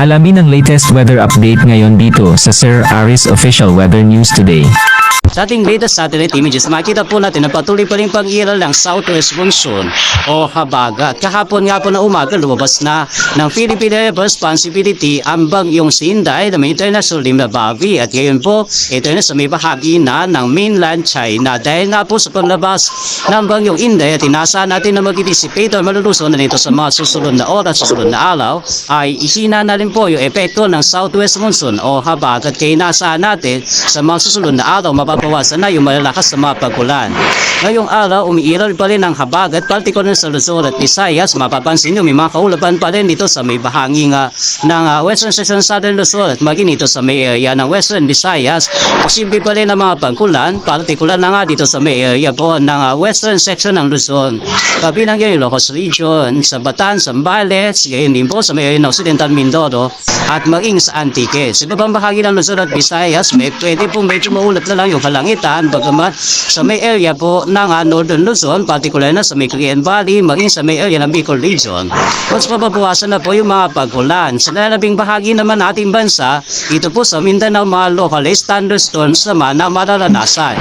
Alamin ang latest weather update ngayon dito sa Sir Aris Official Weather News Today. Sa ating latest satellite images, makita po natin na patuloy pa rin pag-iral ng southwest monsoon o habagat. Kahapon nga po na umaga, lumabas na ng Philippine Area of Responsibility ang bagyong Sinday na may international lim na Bavi. At ngayon po, ito na sa may bahagi na ng mainland China. Dahil nga po sa paglabas ng bagyong Inday at inasa natin na mag-anticipate o maluluson na nito sa mga susunod na oras, susunod na araw, ay isina na rin po yung epekto ng southwest monsoon o habagat. Kaya inaasahan natin sa mga susunod na araw, mababawasan na yung malalakas na mga pag-ulan. Ngayong araw, umiiral pa rin ang habagat, partikular sa Luzon at Visayas. Mapapansin nyo, may mga kaulapan pa rin dito sa may bahagi ng western section Southern Luzon at maging dito sa may area ng western Visayas. Posible pa rin ang mga pag-ulan, partikular na nga dito sa may area po ng western section ng Luzon. Kabilang yan yung Ilocos Region, sa Batan, Zambales, gayon din po sa may area ng Occidental Mindoro at maging sa Antique. Sa ibang bahagi ng Luzon at Visayas, pwede po medyo maulat na lang yung kalangitan, bagamat sa may area po ng Northern Luzon, particular na sa may Cagayan Valley, maging sa may area ng Bicol Region, mas mababawasan na po yung mga pag-ulan. Sa lalabing bahagi naman ating bansa, ito po sa Mindanao, mga localized thunderstorms naman na mararanasan.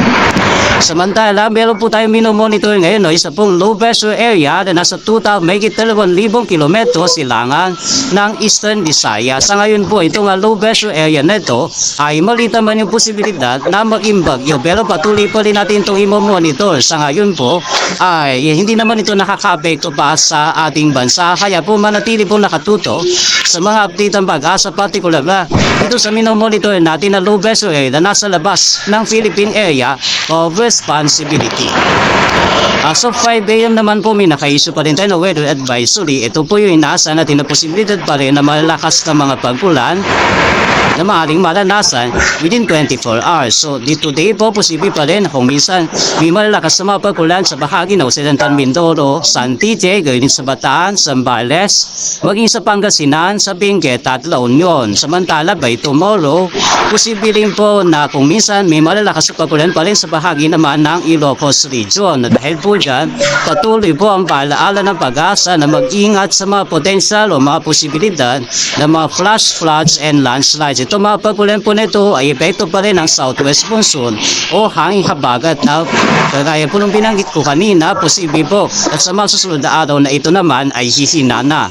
Samantala, meron po tayong minomonitor ngayon, isa pong low pressure area na nasa 2,000 kilometro silangan ng Eastern Visayas. Sa ngayon po, itong low pressure area na ito ay malita man yung posibilidad na maging bagyo, pero patuloy pa rin natin itong imomonitor. Sa ngayon po, ay hindi naman ito nakaka-apekto pa sa ating bansa, kaya po manatili po nakatuto sa mga update ng pag-asa, particular na ito sa minomonitor natin na low pressure area na nasa labas ng Philippine Area of Responsibility. As of 5 AM naman po, may naka-issue pa rin tayo na weather advisory. Ito po yung inaasahan natin na posibilidad pa rin na malalakas na mga pag-ulan na maaaring maranasan within 24 hours. So, today po, posible pa rin kung minsan may malalakas na mga pag-ulan sa bahagi ng Occidental Mindoro, Santite, gayon din sa Bataan, Zambales, maging sa Pangasinan, sa Benguet at La Union. Samantala, by tomorrow, posible rin po na kung minsan may malalakas na pag-ulan pa rin sa bahagi naman ng Ilocos Region. Dahil po dyan, patuloy po ang paalaala ng pag-asa na mag-ingat sa mga potensyal o mga posibilidad ng mga flash floods and landslides. Ito mga pag-ulan po nito ay epekto pa rin ng southwest monsoon o hanging habagat na kagaya po nung binanggit ko kanina, posible po at sa mga susunod na araw na ito naman ay hihina na.